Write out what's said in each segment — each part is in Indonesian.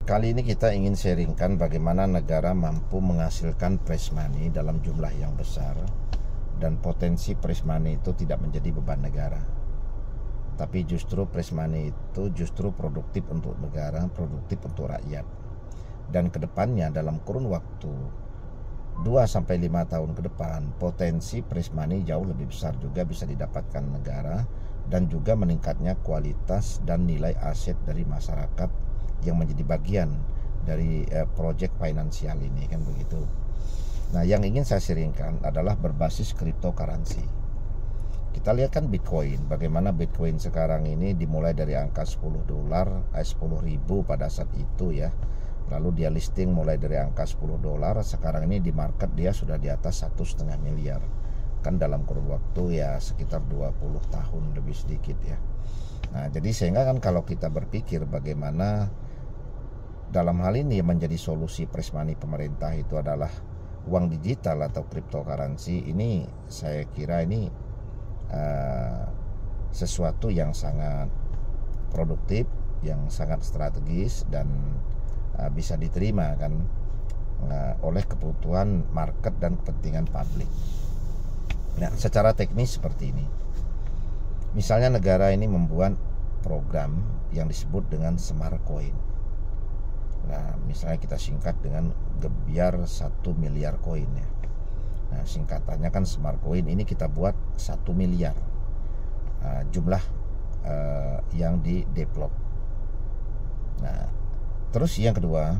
Kali ini kita ingin sharingkan bagaimana negara mampu menghasilkan press money dalam jumlah yang besar dan potensi press money itu tidak menjadi beban negara. Tapi justru press money itu justru produktif untuk negara, produktif untuk rakyat. Dan kedepannya dalam kurun waktu 2-5 tahun ke depan, potensi press money jauh lebih besar juga bisa didapatkan negara, dan juga meningkatnya kualitas dan nilai aset dari masyarakat yang menjadi bagian dari proyek finansial ini, kan begitu. Nah, yang ingin saya sharingkan adalah berbasis cryptocurrency. Kita lihat kan Bitcoin, bagaimana Bitcoin sekarang ini dimulai dari angka $10, 10.000 pada saat itu ya. Lalu dia listing mulai dari angka $10, sekarang ini di market dia sudah di atas 1,5 miliar. Kan dalam kurun waktu ya sekitar 20 tahun lebih sedikit ya. Nah, jadi sehingga kan kalau kita berpikir bagaimana dalam hal ini menjadi solusi press money pemerintah itu adalah uang digital atau cryptocurrency, ini saya kira ini sesuatu yang sangat produktif, yang sangat strategis dan bisa diterima kan oleh kebutuhan market dan kepentingan publik. Nah, secara teknis seperti ini. Misalnya negara ini membuat program yang disebut dengan Smart Coin. Nah, misalnya kita singkat dengan Gebyar 1 miliar koin ya. Nah, singkatannya kan Smart Coin, ini kita buat 1 miliar jumlah yang di develop. Nah, terus yang kedua,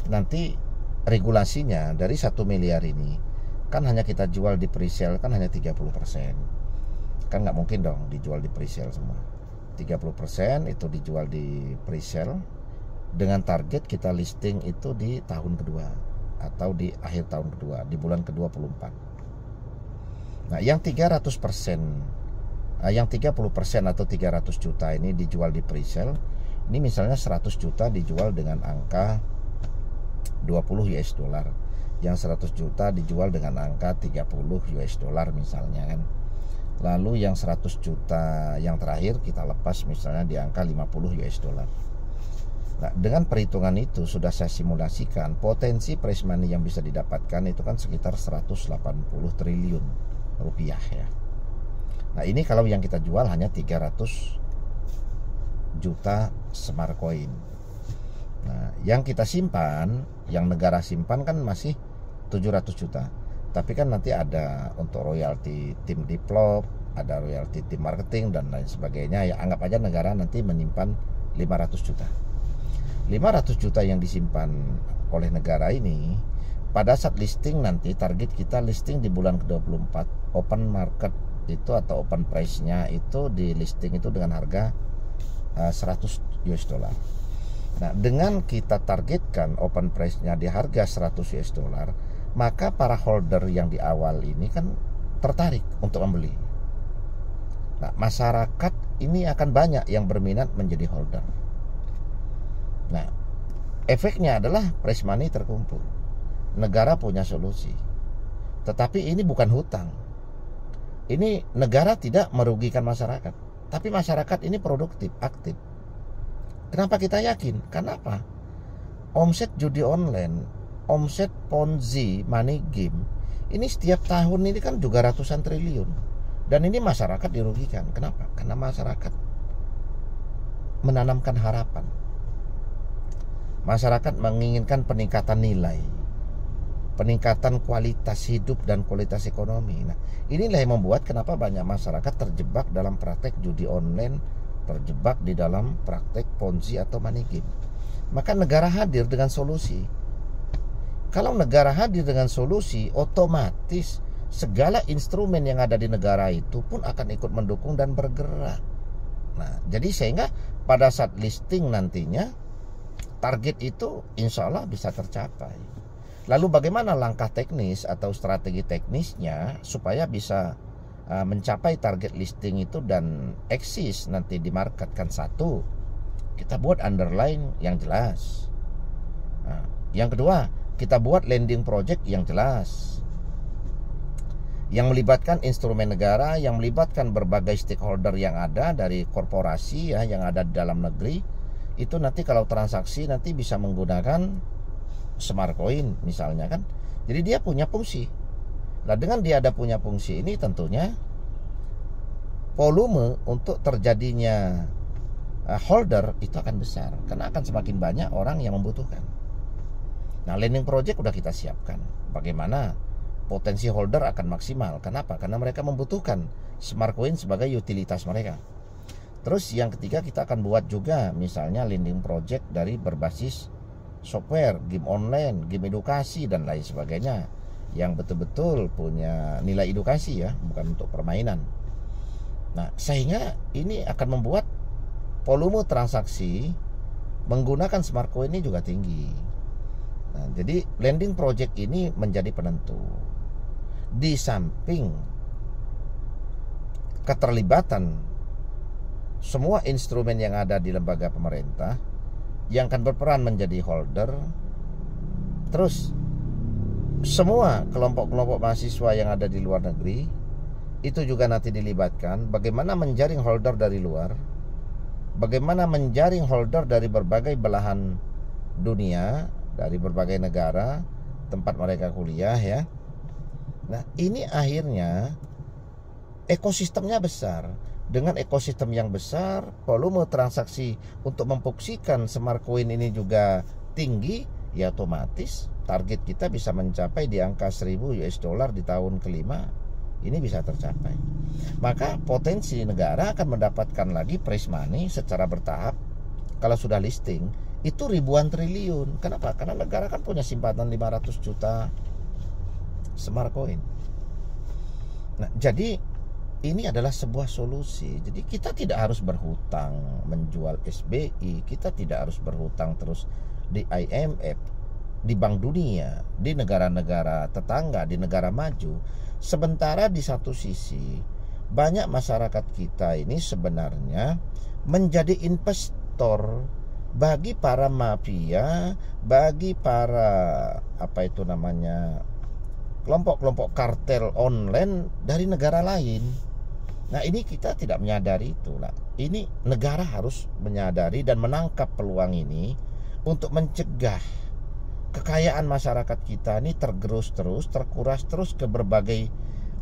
nanti regulasinya dari 1 miliar ini kan hanya kita jual di presale kan hanya 30%. Kan nggak mungkin dong dijual di presale semua. 30% itu dijual di presale dengan target kita listing itu di tahun kedua atau di akhir tahun kedua, di bulan ke-24. Nah, yang 300%, yang 30% atau 300 juta ini dijual di presale. Ini misalnya 100 juta dijual dengan angka 20 US dollar. Yang 100 juta dijual dengan angka 30 US dollar misalnya kan. Lalu yang 100 juta yang terakhir kita lepas misalnya di angka 50 US dollar. Nah, dengan perhitungan itu sudah saya simulasikan potensi press money yang bisa didapatkan itu kan sekitar 180 triliun rupiah ya. Nah, ini kalau yang kita jual hanya 300 juta Smart Coin. Nah, yang kita simpan, yang negara simpan kan masih 700 juta. Tapi kan nanti ada untuk royalti tim develop, ada royalti tim marketing dan lain sebagainya. Ya anggap aja negara nanti menyimpan 500 juta. 500 juta yang disimpan oleh negara ini pada saat listing nanti target kita listing di bulan ke-24, open market itu atau open price-nya itu di listing itu dengan harga 100 US dollar. Nah, dengan kita targetkan open price-nya di harga 100 US dollar, maka para holder yang di awal ini kan tertarik untuk membeli. Nah, masyarakat ini akan banyak yang berminat menjadi holder. Nah, efeknya adalah press money terkumpul. Negara punya solusi. Tetapi ini bukan hutang. Ini negara tidak merugikan masyarakat, tapi masyarakat ini produktif, aktif. Kenapa kita yakin? Kenapa? Omset judi online, omset Ponzi, money game, ini setiap tahun ini kan juga ratusan triliun. Dan ini masyarakat dirugikan. Kenapa? Karena masyarakat menanamkan harapan. Masyarakat menginginkan peningkatan nilai, peningkatan kualitas hidup dan kualitas ekonomi. Nah, inilah yang membuat kenapa banyak masyarakat terjebak dalam praktek judi online, terjebak di dalam praktek Ponzi atau money game. Maka negara hadir dengan solusi. Kalau negara hadir dengan solusi, otomatis segala instrumen yang ada di negara itu pun akan ikut mendukung dan bergerak. Nah, jadi sehingga pada saat listing nantinya target itu insya Allah bisa tercapai. Lalu bagaimana langkah teknis atau strategi teknisnya supaya bisa mencapai target listing itu dan eksis nanti di market? Kan satu, kita buat underline yang jelas. Nah, yang kedua, kita buat landing project yang jelas, yang melibatkan instrumen negara, yang melibatkan berbagai stakeholder yang ada dari korporasi ya, yang ada di dalam negeri, itu nanti kalau transaksi nanti bisa menggunakan smart coin misalnya kan. Jadi dia punya fungsi. Nah, dengan dia ada punya fungsi ini tentunya volume untuk terjadinya holder itu akan besar karena akan semakin banyak orang yang membutuhkan. Nah, lending project udah kita siapkan. Bagaimana potensi holder akan maksimal. Kenapa? Karena mereka membutuhkan smart coin sebagai utilitas mereka. Terus yang ketiga, kita akan buat juga misalnya lending project dari berbasis software, game online, game edukasi dan lain sebagainya, yang betul-betul punya nilai edukasi ya, bukan untuk permainan. Nah, sehingga ini akan membuat volume transaksi menggunakan smart coin ini juga tinggi. Nah, jadi lending project ini menjadi penentu. Di samping keterlibatan semua instrumen yang ada di lembaga pemerintah yang akan berperan menjadi holder, terus semua kelompok-kelompok mahasiswa yang ada di luar negeri itu juga nanti dilibatkan. Bagaimana menjaring holder dari luar, bagaimana menjaring holder dari berbagai belahan dunia, dari berbagai negara tempat mereka kuliah ya. Nah, ini akhirnya ekosistemnya besar. Dengan ekosistem yang besar, volume transaksi untuk memfungsikan smart coin ini juga tinggi, ya otomatis target kita bisa mencapai di angka 1000 US dollar di tahun kelima. Ini bisa tercapai. Maka potensi negara akan mendapatkan lagi prize money secara bertahap. Kalau sudah listing, itu ribuan triliun. Kenapa? Karena negara kan punya simpanan 500 juta smart coin. Nah, jadi ini adalah sebuah solusi. Jadi kita tidak harus berhutang menjual SBI, kita tidak harus berhutang terus di IMF, di Bank Dunia, di negara-negara tetangga, di negara maju. Sementara di satu sisi banyak masyarakat kita ini sebenarnya menjadi investor bagi para mafia, bagi para kelompok-kelompok kartel online dari negara lain. Nah, ini kita tidak menyadari itu. Nah, ini negara harus menyadari dan menangkap peluang ini untuk mencegah kekayaan masyarakat kita ini tergerus terus, terkuras terus ke berbagai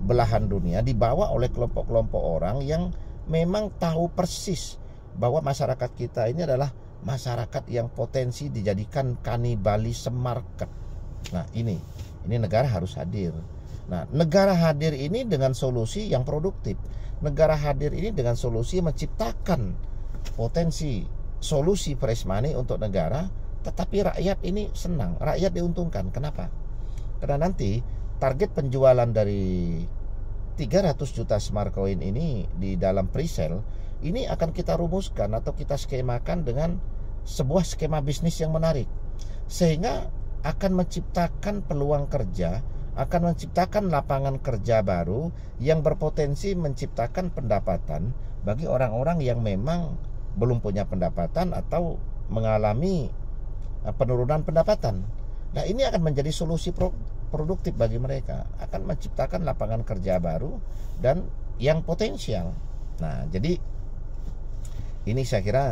belahan dunia, dibawa oleh kelompok-kelompok orang yang memang tahu persis bahwa masyarakat kita ini adalah masyarakat yang potensi dijadikan cannibalism market. Nah, ini negara harus hadir. Nah, negara hadir ini dengan solusi yang produktif. Negara hadir ini dengan solusi menciptakan potensi solusi prize money untuk negara, tetapi rakyat ini senang, rakyat diuntungkan. Kenapa? Karena nanti target penjualan dari 300 juta smart coin ini di dalam pre-sale ini akan kita rumuskan atau kita skemakan dengan sebuah skema bisnis yang menarik, sehingga akan menciptakan peluang kerja, akan menciptakan lapangan kerja baru yang berpotensi menciptakan pendapatan bagi orang-orang yang memang belum punya pendapatan atau mengalami penurunan pendapatan. Nah, ini akan menjadi solusi produktif bagi mereka, akan menciptakan lapangan kerja baru dan yang potensial. Nah, jadi ini saya kira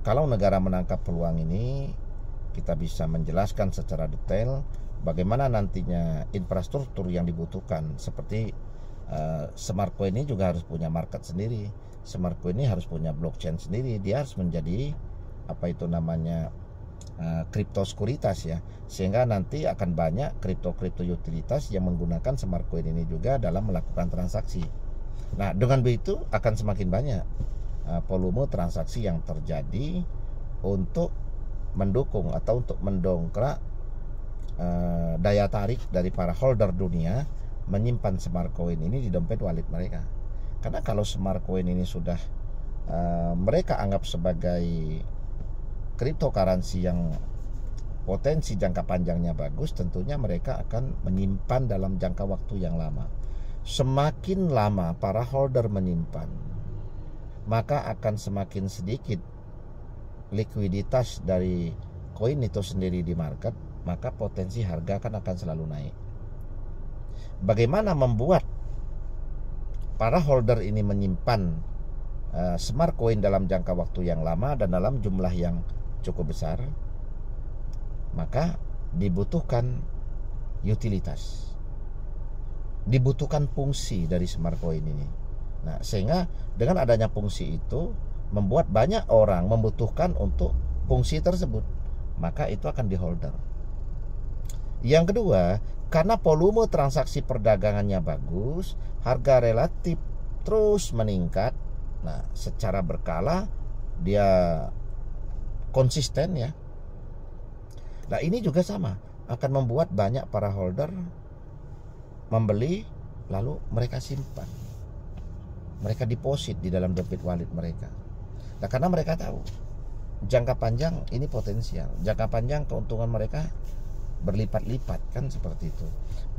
kalau negara menangkap peluang ini, kita bisa menjelaskan secara detail bagaimana nantinya infrastruktur yang dibutuhkan. Seperti smart coin ini juga harus punya market sendiri. Smart coin ini harus punya blockchain sendiri. Dia harus menjadi kripto sekuritas ya, sehingga nanti akan banyak kripto utilitas yang menggunakan smart coin ini juga dalam melakukan transaksi. Nah, dengan begitu akan semakin banyak volume transaksi yang terjadi untuk mendukung atau untuk mendongkrak daya tarik dari para holder dunia menyimpan smart coin ini di dompet wallet mereka. Karena kalau smart coin ini sudah mereka anggap sebagai cryptocurrency yang potensi jangka panjangnya bagus, tentunya mereka akan menyimpan dalam jangka waktu yang lama. Semakin lama para holder menyimpan, maka akan semakin sedikit likuiditas dari koin itu sendiri di market, maka potensi harga akan selalu naik. Bagaimana membuat para holder ini menyimpan smart coin dalam jangka waktu yang lama dan dalam jumlah yang cukup besar, maka dibutuhkan utilitas, dibutuhkan fungsi dari smart coin ini. Nah, sehingga dengan adanya fungsi itu membuat banyak orang membutuhkan untuk fungsi tersebut, maka itu akan di holder. Yang kedua, karena volume transaksi perdagangannya bagus, harga relatif terus meningkat. Nah, secara berkala dia konsisten ya. Nah, ini juga sama, akan membuat banyak para holder membeli lalu mereka simpan. Mereka deposit di dalam debit wallet mereka. Nah, karena mereka tahu jangka panjang ini potensial, jangka panjang keuntungan mereka berlipat-lipat, kan seperti itu.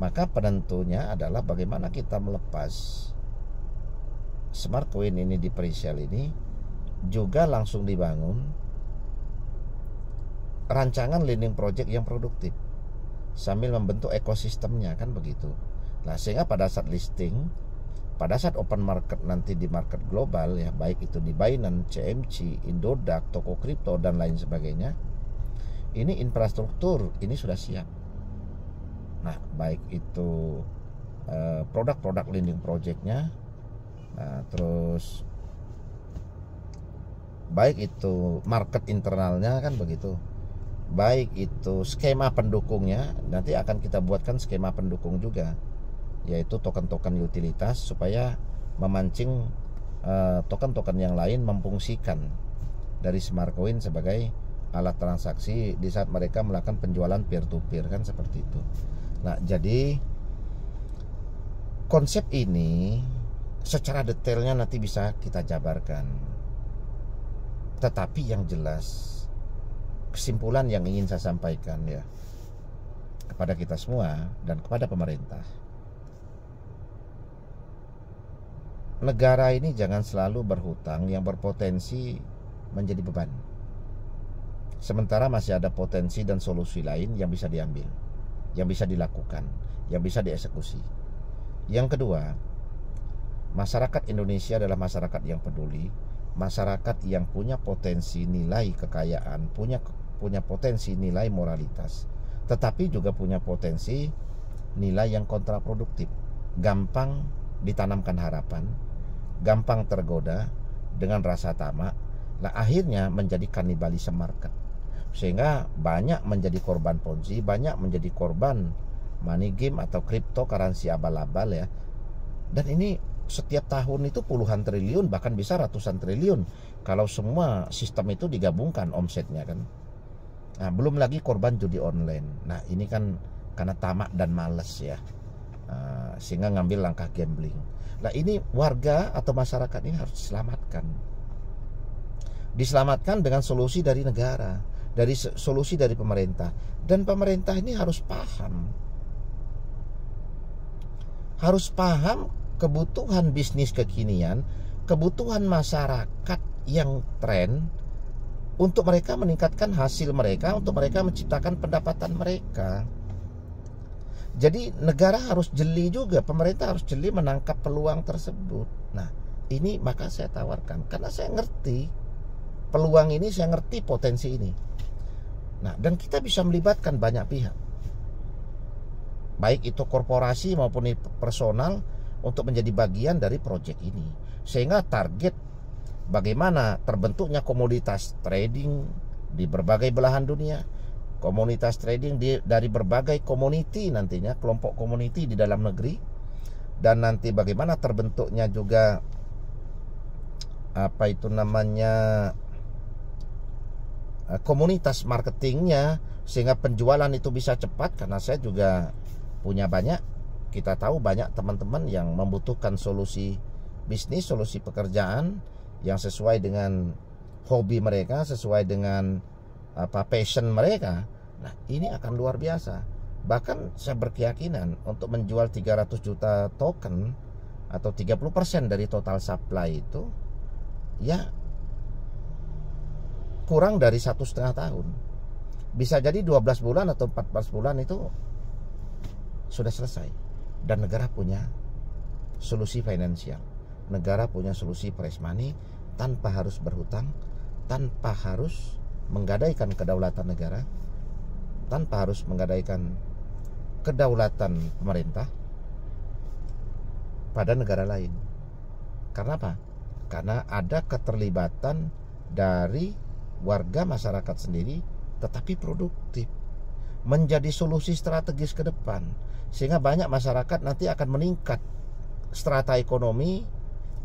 Maka penentunya adalah bagaimana kita melepas smart coin ini di pre-sale ini, juga langsung dibangun rancangan lending project yang produktif sambil membentuk ekosistemnya, kan begitu. Nah, sehingga pada saat listing, pada saat open market nanti di market global ya, baik itu di Binance, CMC, Indodax, toko kripto dan lain sebagainya, ini infrastruktur ini sudah siap. Nah, baik itu produk-produk lending projectnya, nah, terus baik itu market internalnya, kan begitu, baik itu skema pendukungnya, nanti akan kita buatkan skema pendukung juga, yaitu token-token utilitas, supaya memancing token-token yang lain memfungsikan dari smart coin sebagai alat transaksi di saat mereka melakukan penjualan peer to peer, kan seperti itu. Nah, jadi konsep ini secara detailnya nanti bisa kita jabarkan. Tetapi yang jelas, kesimpulan yang ingin saya sampaikan ya kepada kita semua dan kepada pemerintah, negara ini jangan selalu berhutang yang berpotensi menjadi beban, sementara masih ada potensi dan solusi lain yang bisa diambil, yang bisa dilakukan, yang bisa dieksekusi. Yang kedua, masyarakat Indonesia adalah masyarakat yang peduli, masyarakat yang punya potensi nilai kekayaan, punya potensi nilai moralitas, tetapi juga punya potensi nilai yang kontraproduktif, gampang ditanamkan harapan, gampang tergoda dengan rasa tamak. Nah, akhirnya menjadi kanibalisme market, sehingga banyak menjadi korban ponzi, banyak menjadi korban money game atau cryptocurrency abal-abal ya. Dan ini setiap tahun itu puluhan triliun, bahkan bisa ratusan triliun kalau semua sistem itu digabungkan omsetnya, kan. Nah, belum lagi korban judi online. Nah, ini kan karena tamak dan males ya, sehingga ngambil langkah gambling. Nah, ini warga atau masyarakat ini harus diselamatkan dengan solusi dari negara, dari solusi dari pemerintah. Dan pemerintah ini harus paham kebutuhan bisnis kekinian, kebutuhan masyarakat yang tren, untuk mereka meningkatkan hasil mereka, untuk mereka menciptakan pendapatan mereka. Jadi negara harus jeli juga, pemerintah harus jeli menangkap peluang tersebut. Nah, ini maka saya tawarkan, karena saya ngerti peluang ini, saya ngerti potensi ini. Nah, dan kita bisa melibatkan banyak pihak, baik itu korporasi maupun personal, untuk menjadi bagian dari proyek ini, sehingga target bagaimana terbentuknya komoditas trading di berbagai belahan dunia, komunitas trading dari berbagai community, nantinya kelompok community di dalam negeri, dan nanti bagaimana terbentuknya juga apa itu namanya komunitas marketingnya, sehingga penjualan itu bisa cepat. Karena saya juga punya banyak, kita tahu banyak teman-teman yang membutuhkan solusi bisnis, solusi pekerjaan yang sesuai dengan hobi mereka, sesuai dengan passion mereka. Nah, ini akan luar biasa. Bahkan saya berkeyakinan untuk menjual 300 juta token atau 30% dari total supply itu ya kurang dari 1,5 tahun. Bisa jadi 12 bulan atau 14 bulan itu sudah selesai. Dan negara punya solusi finansial, negara punya solusi price money, tanpa harus berhutang, tanpa harus menggadaikan kedaulatan negara, tanpa harus menggadaikan kedaulatan pemerintah pada negara lain. Karena apa? Karena ada keterlibatan dari warga masyarakat sendiri, tetapi produktif, menjadi solusi strategis ke depan, sehingga banyak masyarakat nanti akan meningkat strata ekonomi,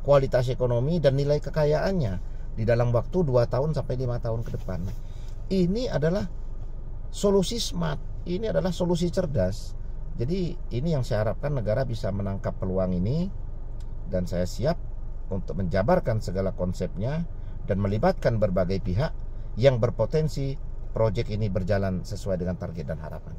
kualitas ekonomi, dan nilai kekayaannya di dalam waktu 2 tahun sampai 5 tahun ke depan. Ini adalah solusi smart, ini adalah solusi cerdas. Jadi ini yang saya harapkan negara bisa menangkap peluang ini, dan saya siap untuk menjabarkan segala konsepnya dan melibatkan berbagai pihak yang berpotensi proyek ini berjalan sesuai dengan target dan harapan.